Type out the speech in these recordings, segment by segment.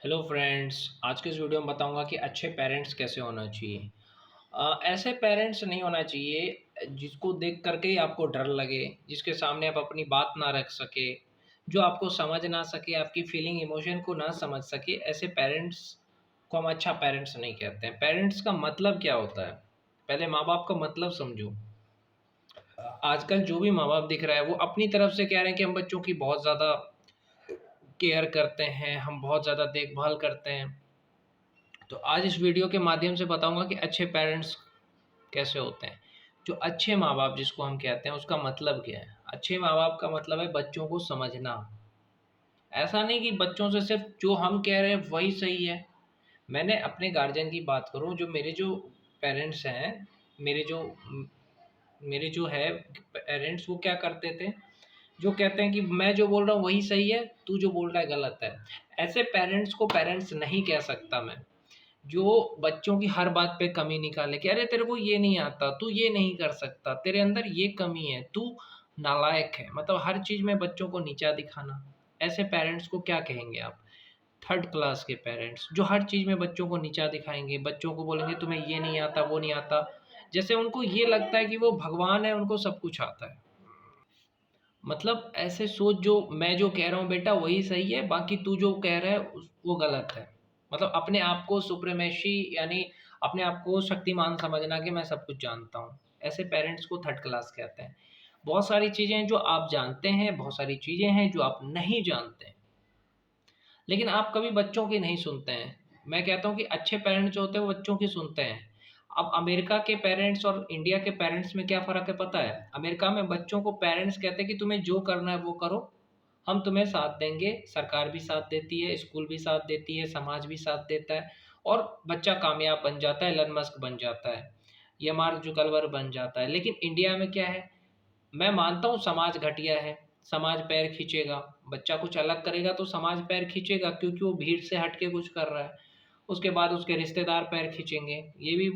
Hello friends. आज के इस वीडियो में बताऊंगा कि अच्छे पेरेंट्स कैसे होना चाहिए। ऐसे पेरेंट्स नहीं होना चाहिए जिसको देख करके ही आपको डर लगे, जिसके सामने आप अपनी बात ना रख सके, जो आपको समझ ना सके, आपकी फीलिंग इमोशन को ना समझ सके। ऐसे पेरेंट्स को हम अच्छा पेरेंट्स नहीं कहते हैं। पेरेंट्स का मतलब क्या होता है, पहले माँ बाप का मतलब समझो। आजकल जो भी माँ बाप दिख रहा है वो अपनी तरफ से कह रहे हैं कि हम बच्चों की बहुत ज़्यादा केयर करते हैं, हम बहुत ज़्यादा देखभाल करते हैं। तो आज इस वीडियो के माध्यम से बताऊंगा कि अच्छे पेरेंट्स कैसे होते हैं। जो अच्छे माँ बाप जिसको हम कहते हैं उसका मतलब क्या है। अच्छे माँ बाप का मतलब है बच्चों को समझना। ऐसा नहीं कि बच्चों से सिर्फ जो हम कह रहे हैं वही सही है। मैंने अपने गार्जियन की बात करूं, जो मेरे जो पेरेंट्स हैं, मेरे जो मेरे जो है पेरेंट्स, वो क्या करते थे, जो कहते हैं कि मैं जो बोल रहा हूँ वही सही है, तू जो बोल रहा है गलत है। ऐसे पेरेंट्स को पेरेंट्स नहीं कह सकता मैं, जो बच्चों की हर बात पे कमी निकाले कि अरे तेरे को ये नहीं आता, तू ये नहीं कर सकता, तेरे अंदर ये कमी है, तू नालायक है। मतलब हर चीज़ में बच्चों को नीचा दिखाना। ऐसे पेरेंट्स को क्या कहेंगे आप? थर्ड क्लास के पेरेंट्स, जो हर चीज़ में बच्चों को नीचा दिखाएंगे, बच्चों को बोलेंगे तुम्हें ये नहीं आता, वो नहीं आता। जैसे उनको ये लगता है कि वो भगवान है, उनको सब कुछ आता है। मतलब ऐसे सोच, जो मैं जो कह रहा हूँ बेटा वही सही है, बाकी तू जो कह रहा है वो गलत है। मतलब अपने आप को सुप्रीमेसी, यानी अपने आप को शक्तिमान समझना कि मैं सब कुछ जानता हूँ। ऐसे पेरेंट्स को थर्ड क्लास कहते हैं। बहुत सारी चीज़ें हैं जो आप जानते हैं, बहुत सारी चीज़ें हैं जो आप नहीं जानते हैं, लेकिन आप कभी बच्चों की नहीं सुनते हैं। मैं कहता हूँ कि अच्छे पेरेंट्स जो होते हैं वो बच्चों की सुनते हैं। अब अमेरिका के पेरेंट्स और इंडिया के पेरेंट्स में क्या फ़र्क है पता है? अमेरिका में बच्चों को पेरेंट्स कहते हैं कि तुम्हें जो करना है वो करो, हम तुम्हें साथ देंगे। सरकार भी साथ देती है, स्कूल भी साथ देती है, समाज भी साथ देता है, और बच्चा कामयाब बन जाता है, एलन मस्क बन जाता है, या मार्क जुकरबर्ग बन जाता है। लेकिन इंडिया में क्या है? मैं मानता हूँ समाज घटिया है, समाज पैर खींचेगा, बच्चा कुछ अलग करेगा तो समाज पैर खींचेगा, क्योंकि वो भीड़ से हट के कुछ कर रहा है। उसके बाद उसके रिश्तेदार पैर खींचेंगे। ये भी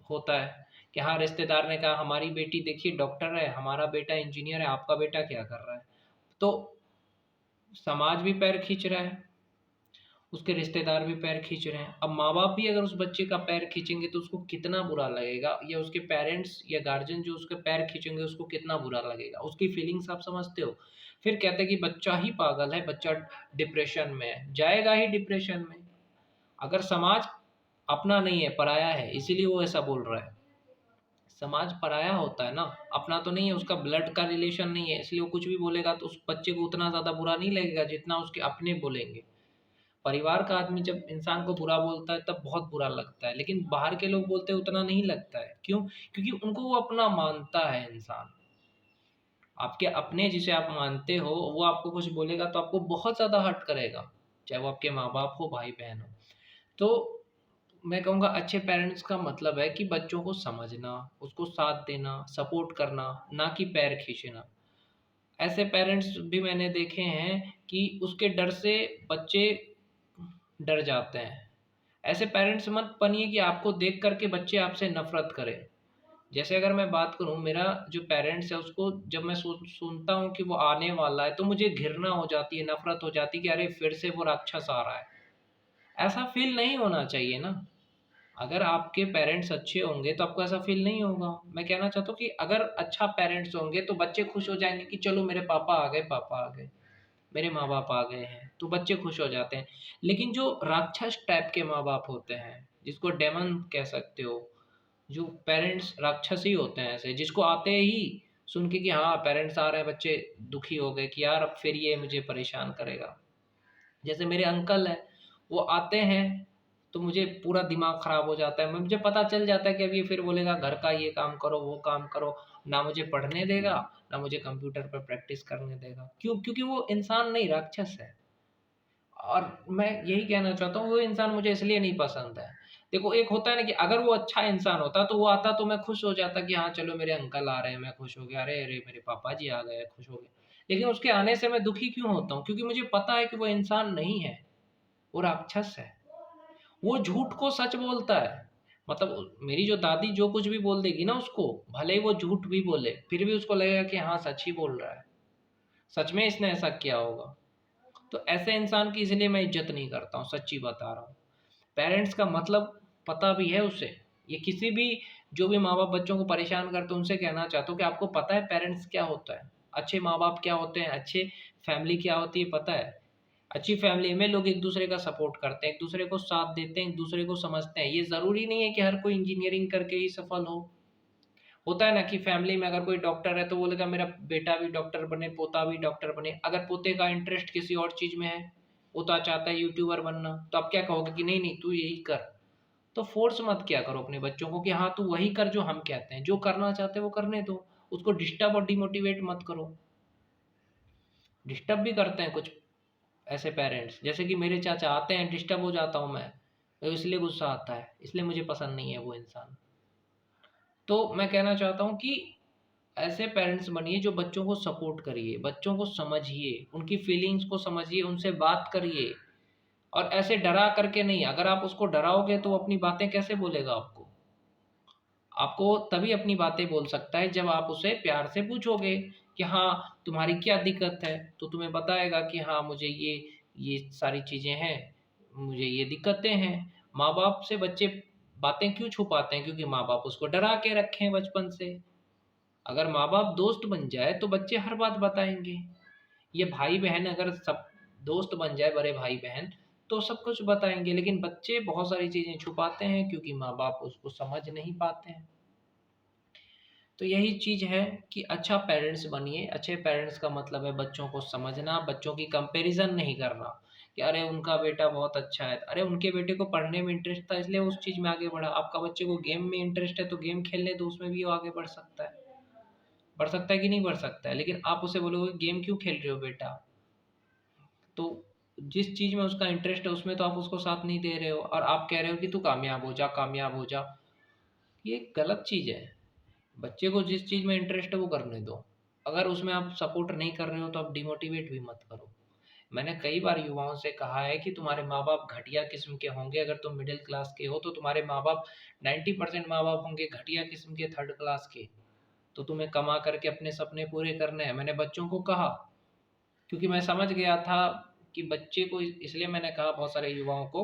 होता है कि हाँ, रिश्तेदार ने कहा हमारी बेटी देखिए डॉक्टर है, हमारा बेटा इंजीनियर है, आपका बेटा क्या कर रहा है। तो समाज भी पैर खींच रहा है, उसके रिश्तेदार भी पैर खींच रहे हैं। अब माँ बाप भी अगर उस बच्चे का पैर खींचेंगे तो उसको कितना बुरा लगेगा, या उसके पेरेंट्स या गार्जियन जो उसके पैर खींचेंगे उसको कितना बुरा लगेगा। उसकी फीलिंग्स आप समझते हो? फिर कहते हैं कि बच्चा ही पागल है, बच्चा डिप्रेशन में है, जाएगा ही डिप्रेशन में। अगर समाज अपना नहीं है, पराया है, इसीलिए वो ऐसा बोल रहा है। समाज पराया होता है ना, अपना तो नहीं है, उसका ब्लड का रिलेशन नहीं है, इसलिए वो कुछ भी बोलेगा तो उस बच्चे को उतना ज़्यादा बुरा नहीं लगेगा जितना उसके अपने बोलेंगे। परिवार का आदमी जब इंसान को बुरा बोलता है तब बहुत बुरा लगता है, लेकिन बाहर के लोग बोलते हैं उतना नहीं लगता है। क्यों? क्योंकि उनको वो अपना मानता है इंसान। आपके अपने जिसे आप मानते हो वो आपको कुछ बोलेगा तो आपको बहुत ज़्यादा हर्ट करेगा, चाहे वो आपके माँ बाप हो, भाई बहन हो। तो मैं कहूँगा अच्छे पेरेंट्स का मतलब है कि बच्चों को समझना, उसको साथ देना, सपोर्ट करना, ना कि पैर खींचना। ऐसे पेरेंट्स भी मैंने देखे हैं कि उसके डर से बच्चे डर जाते हैं। ऐसे पेरेंट्स मत बनिए कि आपको देख कर के बच्चे आपसे नफ़रत करें। जैसे अगर मैं बात करूँ, मेरा जो पेरेंट्स है उसको जब मैं सुनता हूँ कि वो आने वाला है तो मुझे घृणा हो जाती है, नफ़रत हो जाती है कि अरे फिर से वो राक्षस आ रहा है। ऐसा फ़ील नहीं होना चाहिए ना। अगर आपके पेरेंट्स अच्छे होंगे तो आपको ऐसा फ़ील नहीं होगा। मैं कहना चाहता हूँ कि अगर अच्छा पेरेंट्स होंगे तो बच्चे खुश हो जाएँगे कि चलो मेरे पापा आ गए, पापा आ गए, मेरे माँ-बाप आ गए हैं, तो बच्चे खुश हो जाते हैं। लेकिन जो राक्षस टाइप के माँ-बाप होते हैं, जिसको डेमन कह सकते हो, जो पेरेंट्स राक्षस ही होते हैं ऐसे, जिसको आते ही सुन के कि हाँ, पेरेंट्स आ रहे हैं, बच्चे दुखी हो गए कि यार अब फिर ये मुझे परेशान करेगा। जैसे मेरे अंकल हैं, वो आते हैं तो मुझे पूरा दिमाग ख़राब हो जाता है। मुझे पता चल जाता है कि अब ये फिर बोलेगा घर का ये काम करो, वो काम करो, ना मुझे पढ़ने देगा, ना मुझे कंप्यूटर पे प्रैक्टिस करने देगा। क्यों? क्योंकि वो इंसान नहीं, राक्षस है। और मैं यही कहना चाहता हूँ, वो इंसान मुझे इसलिए नहीं पसंद है। देखो, एक होता है ना कि अगर वो अच्छा इंसान होता तो वो आता तो मैं खुश हो जाता कि हाँ, चलो मेरे अंकल आ रहे हैं, मैं खुश हो गया, अरे अरे मेरे पापा जी आ गए, खुश हो गया। लेकिन उसके आने से मैं दुखी क्यों होता हूँ? क्योंकि मुझे पता है कि वो इंसान नहीं है, वो राक्षस है। वो झूठ को सच बोलता है। मतलब मेरी जो दादी जो कुछ भी बोल देगी ना उसको, भले ही वो झूठ भी बोले, फिर भी उसको लगेगा कि हाँ, सच ही बोल रहा है, सच में इसने ऐसा किया होगा। तो ऐसे इंसान की इसलिए मैं इज्जत नहीं करता हूँ, सच्ची बता रहा हूँ। पेरेंट्स का मतलब पता भी है उसे। ये किसी भी जो भी माँ बाप बच्चों को परेशान करते हैं उनसे कहना चाहता हूँ कि आपको पता है पेरेंट्स क्या होता है, अच्छे माँ बाप क्या होते हैं, अच्छे फैमिली क्या होती है, पता है। अच्छी फैमिली में लोग एक दूसरे का सपोर्ट करते हैं, एक दूसरे को साथ देते हैं, एक दूसरे को समझते हैं। ये ज़रूरी नहीं है कि हर कोई इंजीनियरिंग करके ही सफल हो। होता है ना कि फैमिली में अगर कोई डॉक्टर है तो बोलेगा मेरा बेटा भी डॉक्टर बने, पोता भी डॉक्टर बने। अगर पोते का इंटरेस्ट किसी और चीज़ में है, पोता चाहता है यूट्यूबर बनना, तो आप क्या कहोगे कि नहीं नहीं तू यही कर। तो फोर्स मत किया करो अपने बच्चों को कि हाँ तू वही कर जो हम कहते हैं, जो करना चाहते हैं वो करने दो। उसको डिस्टर्ब और डिमोटिवेट मत करो। डिस्टर्ब भी करते हैं कुछ ऐसे पेरेंट्स, जैसे कि मेरे चाचा आते हैं, डिस्टर्ब हो जाता हूँ मैं, तो इसलिए गुस्सा आता है, इसलिए मुझे पसंद नहीं है वो इंसान। तो मैं कहना चाहता हूँ कि ऐसे पेरेंट्स बनिए जो बच्चों को सपोर्ट करिए, बच्चों को समझिए, उनकी फीलिंग्स को समझिए, उनसे बात करिए। और ऐसे डरा करके नहीं, अगर आप उसको डराओगे तो वो अपनी बातें कैसे बोलेगा आपको। आपको तभी अपनी बातें बोल सकता है जब आप उसे प्यार से पूछोगे कि हाँ तुम्हारी क्या दिक्कत है, तो तुम्हें बताएगा कि हाँ मुझे ये सारी चीज़ें हैं, मुझे ये दिक्कतें हैं। माँ बाप से बच्चे बातें क्यों छुपाते हैं, क्योंकि माँ बाप उसको डरा के रखे हैं बचपन से। अगर माँ बाप दोस्त बन जाए तो बच्चे हर बात बताएंगे। ये भाई बहन अगर सब दोस्त बन जाए, बड़े भाई बहन, तो सब कुछ बताएंगे। लेकिन बच्चे बहुत सारी चीज़ें छुपाते हैं क्योंकि माँ बाप उसको समझ नहीं पाते हैं। तो यही चीज़ है कि अच्छा पेरेंट्स बनिए। अच्छे पेरेंट्स का मतलब है बच्चों को समझना, बच्चों की कंपैरिजन नहीं करना कि अरे उनका बेटा बहुत अच्छा है, अरे उनके बेटे को पढ़ने में इंटरेस्ट था इसलिए उस चीज़ में आगे बढ़ा। आपका बच्चे को गेम में इंटरेस्ट है तो गेम खेलने दो, उसमें भी वो आगे बढ़ सकता है। बढ़ सकता है कि नहीं बढ़ सकता है। लेकिन आप उसे बोलोगे गेम क्यों खेल रहे हो बेटा, तो जिस चीज़ में उसका इंटरेस्ट है उसमें तो आप उसको साथ नहीं दे रहे हो, और आप कह रहे हो कि तू कामयाब हो जा, कामयाब हो जा। ये गलत चीज़ है। बच्चे को जिस चीज़ में इंटरेस्ट है वो करने दो। अगर उसमें आप सपोर्ट नहीं कर रहे हो तो आप डिमोटिवेट भी मत करो। मैंने कई बार युवाओं से कहा है कि तुम्हारे माँ बाप घटिया किस्म के होंगे, अगर तुम मिडिल क्लास के हो तो तुम्हारे माँ बाप 90% माँ बाप होंगे घटिया किस्म के, थर्ड क्लास के। तो तुम्हें कमा करके अपने सपने पूरे करने हैं। मैंने बच्चों को कहा, क्योंकि मैं समझ गया था कि बच्चे को, इसलिए मैंने कहा बहुत सारे युवाओं को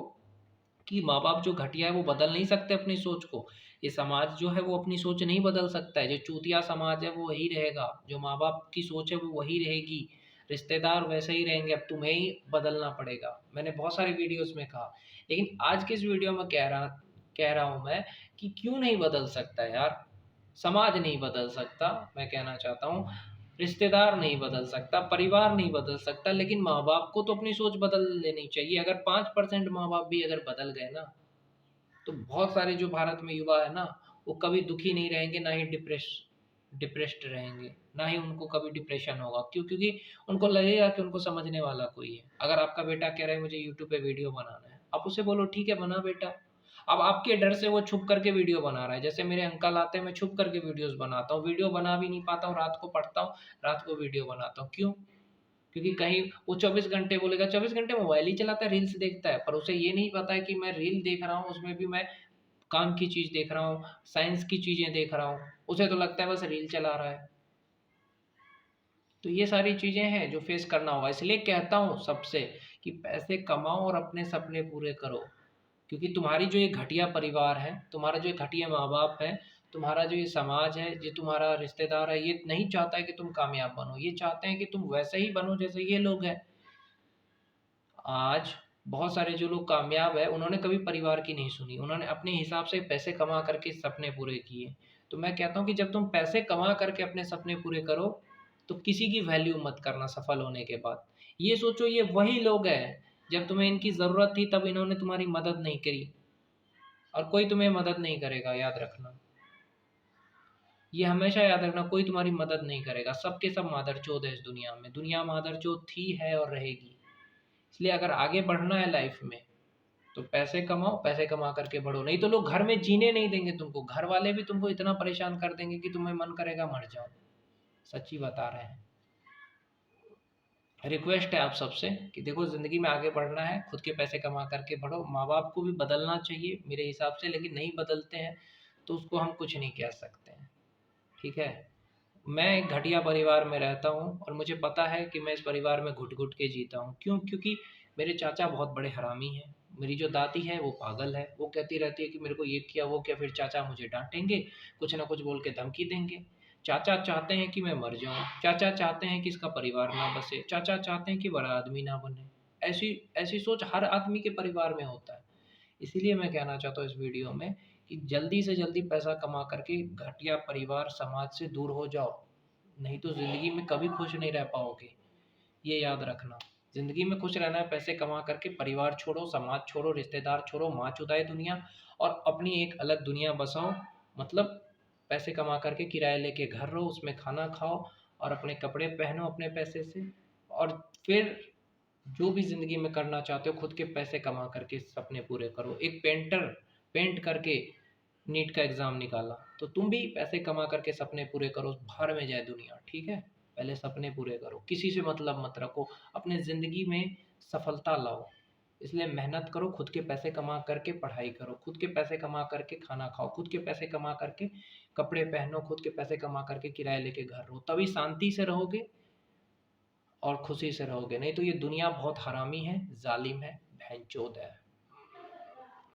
कि माँ बाप जो घटिया है वो बदल नहीं सकते अपनी सोच को। ये समाज जो है वो अपनी सोच नहीं बदल सकता है। जो चूतिया समाज है वो वही रहेगा, जो माँ बाप की सोच है वो वही रहेगी, रिश्तेदार वैसे ही रहेंगे। अब तुम्हें ही बदलना पड़ेगा। मैंने बहुत सारी वीडियोस में कहा। लेकिन आज के इस वीडियो में कह रहा हूँ मैं कि क्यों नहीं बदल सकता यार। समाज नहीं बदल सकता, मैं कहना चाहता हूँ। रिश्तेदार नहीं बदल सकता, परिवार नहीं बदल सकता, लेकिन माँ बाप को तो अपनी सोच बदल लेनी चाहिए। अगर 5% माँ बाप भी अगर बदल गए ना, तो बहुत सारे जो भारत में युवा है ना, वो कभी दुखी नहीं रहेंगे, ना ही डिप्रेस्ड रहेंगे, ना ही उनको कभी डिप्रेशन होगा। क्यों? क्योंकि उनको लगेगा कि उनको समझने वाला कोई है। अगर आपका बेटा कह रहा है मुझे यूट्यूब पे वीडियो बनाना है, आप उसे बोलो ठीक है बना बेटा। अब आपके डर से वो छुप करके वीडियो बना रहा है। जैसे मेरे अंकल आते हैं, मैं छुप करके वीडियोस बनाता हूँ, वीडियो बना भी नहीं पाता हूँ, रात को पढ़ता हूँ, रात को वीडियो बनाता हूँ। क्यों? क्योंकि कहीं वो 24 घंटे बोलेगा, 24 घंटे मोबाइल ही चलाता है, रील्स देखता है, पर उसे ये नहीं पता है कि मैं रील देख रहा हूँ, उसमें भी मैं काम की चीज़ देख रहा हूँ, साइंस की चीज़ें देख रहा हूँ। उसे तो लगता है बस रील चला रहा है। तो ये सारी चीज़ें हैं जो फेस करना होगा। इसलिए कहता हूँ सबसे कि पैसे कमाओ और अपने सपने पूरे करो। क्योंकि तुम्हारी जो ये घटिया परिवार है, तुम्हारा जो ये घटिया माँ बाप है, तुम्हारा जो ये समाज है, जो तुम्हारा रिश्तेदार है, ये नहीं चाहता है कि तुम कामयाब बनो। ये चाहते हैं कि तुम वैसे ही बनो जैसे ये लोग हैं। आज बहुत सारे जो लोग कामयाब है उन्होंने कभी परिवार की नहीं सुनी, उन्होंने अपने हिसाब से पैसे कमा करके सपने पूरे किए। तो मैं कहता हूँ कि जब तुम पैसे कमा करके अपने सपने पूरे करो तो किसी की वैल्यू मत करना सफल होने के बाद। ये सोचो ये वही लोग हैं, जब तुम्हें इनकी ज़रूरत थी तब इन्होंने तुम्हारी मदद नहीं करी, और कोई तुम्हें मदद नहीं करेगा, याद रखना। ये हमेशा याद रखना, कोई तुम्हारी मदद नहीं करेगा। सब के सब मादरचोद है इस दुनिया में, दुनिया मादरचोद थी, है और रहेगी। इसलिए अगर आगे बढ़ना है लाइफ में तो पैसे कमाओ, पैसे कमा करके बढ़ो। नहीं तो लोग घर में जीने नहीं देंगे तुमको, घर वाले भी तुमको इतना परेशान कर देंगे कि तुम्हें मन करेगा मर जाओ। सच्ची बता रहे हैं। रिक्वेस्ट है आप सबसे कि देखो ज़िंदगी में आगे बढ़ना है, खुद के पैसे कमा करके बढ़ो। माँ बाप को भी बदलना चाहिए मेरे हिसाब से, लेकिन नहीं बदलते हैं तो उसको हम कुछ नहीं कह सकते हैं। ठीक है? मैं एक घटिया परिवार में रहता हूँ और मुझे पता है कि मैं इस परिवार में घुट-घुट के जीता हूँ। क्यों? क्योंकि मेरे चाचा बहुत बड़े हरामी हैं। मेरी जो दादी है वो पागल है। वो कहती रहती है कि मेरे को ये किया, वो किया, फिर चाचा मुझे डाँटेंगे, कुछ न कुछ बोल के धमकी देंगे। चाचा चाहते हैं कि मैं मर जाऊँ। चाचा चाहते हैं कि इसका परिवार ना बसे। चाचा चाहते हैं कि बड़ा आदमी ना बने। ऐसी ऐसी सोच हर आदमी के परिवार में होता है। इसीलिए मैं कहना चाहता हूँ इस वीडियो में कि जल्दी से जल्दी पैसा कमा करके घटिया परिवार समाज से दूर हो जाओ, नहीं तो ज़िंदगी में कभी खुश नहीं रह पाओगे। ये याद रखना। ज़िंदगी में खुश रहना है, पैसे कमा करके परिवार छोड़ो, समाज छोड़ो, रिश्तेदार छोड़ो, माँ चुदाए दुनिया और अपनी एक अलग दुनिया बसाओ। मतलब पैसे कमा करके किराया लेके घर रहो, उसमें खाना खाओ और अपने कपड़े पहनो अपने पैसे से और फिर जो भी ज़िंदगी में करना चाहते हो खुद के पैसे कमा करके सपने पूरे करो। एक पेंटर पेंट करके नीट का एग्ज़ाम निकाला, तो तुम भी पैसे कमा करके सपने पूरे करो, बाहर में जाए दुनिया, ठीक है? पहले सपने पूरे करो, किसी से मतलब मत रखो, अपने ज़िंदगी में सफलता लाओ। इसलिए मेहनत करो, खुद के पैसे कमा करके पढ़ाई करो, खुद के पैसे कमा करके खाना खाओ, खुद के पैसे कमा करके कपड़े पहनो, खुद के पैसे कमा करके किराया लेके घर रहो, तभी शांति से रहोगे और खुशी से रहोगे। नहीं तो ये दुनिया बहुत हरामी है, ज़ालिम है, भैंचोद है।